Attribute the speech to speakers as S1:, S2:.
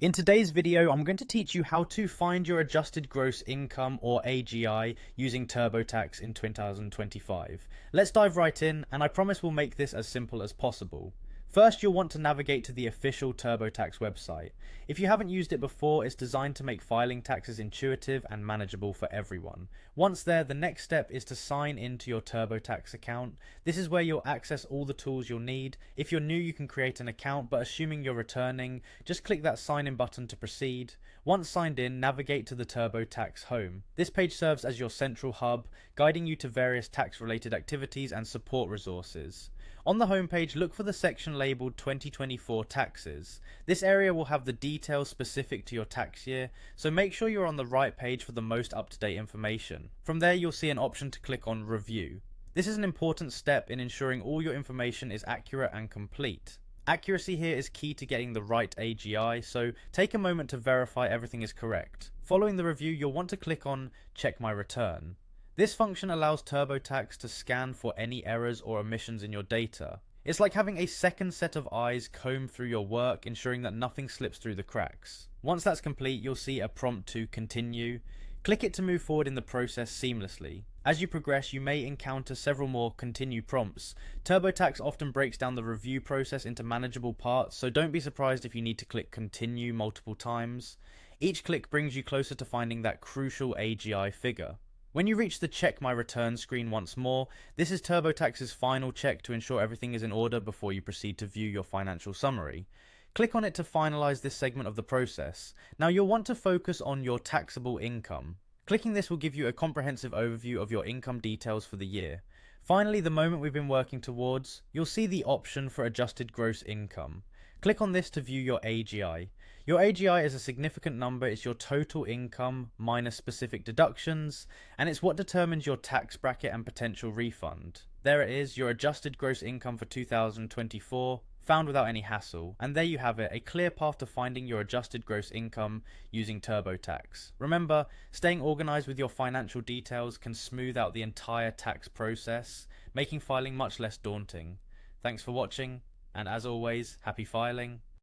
S1: In today's video, I'm going to teach you how to find your adjusted gross income or AGI using TurboTax in 2025. Let's dive right in, and I promise we'll make this as simple as possible. First, you'll want to navigate to the official TurboTax website. If you haven't used it before, it's designed to make filing taxes intuitive and manageable for everyone. Once there, the next step is to sign into your TurboTax account. This is where you'll access all the tools you'll need. If you're new, you can create an account, but assuming you're returning, just click that sign in button to proceed. Once signed in, navigate to the TurboTax home. This page serves as your central hub, guiding you to various tax-related activities and support resources. On the homepage, look for the section labeled 2024 Taxes. This area will have the details specific to your tax year, so make sure you're on the right page for the most up-to-date information. From there, you'll see an option to click on Review. This is an important step in ensuring all your information is accurate and complete. Accuracy here is key to getting the right AGI, so take a moment to verify everything is correct. Following the review, you'll want to click on Check My Return. This function allows TurboTax to scan for any errors or omissions in your data. It's like having a second set of eyes comb through your work, ensuring that nothing slips through the cracks. Once that's complete, you'll see a prompt to continue. Click it to move forward in the process seamlessly. As you progress, you may encounter several more continue prompts. TurboTax often breaks down the review process into manageable parts, so don't be surprised if you need to click continue multiple times. Each click brings you closer to finding that crucial AGI figure. When you reach the Check My Return screen once more, this is TurboTax's final check to ensure everything is in order before you proceed to view your financial summary. Click on it to finalize this segment of the process. Now you'll want to focus on your taxable income. Clicking this will give you a comprehensive overview of your income details for the year. Finally, the moment we've been working towards, you'll see the option for adjusted gross income. Click on this to view your AGI. Your AGI is a significant number. It's your total income minus specific deductions, and it's what determines your tax bracket and potential refund. There it is, your adjusted gross income for 2024, found without any hassle. And there you have it, a clear path to finding your adjusted gross income using TurboTax. Remember, staying organized with your financial details can smooth out the entire tax process, making filing much less daunting. Thanks for watching, and as always, happy filing.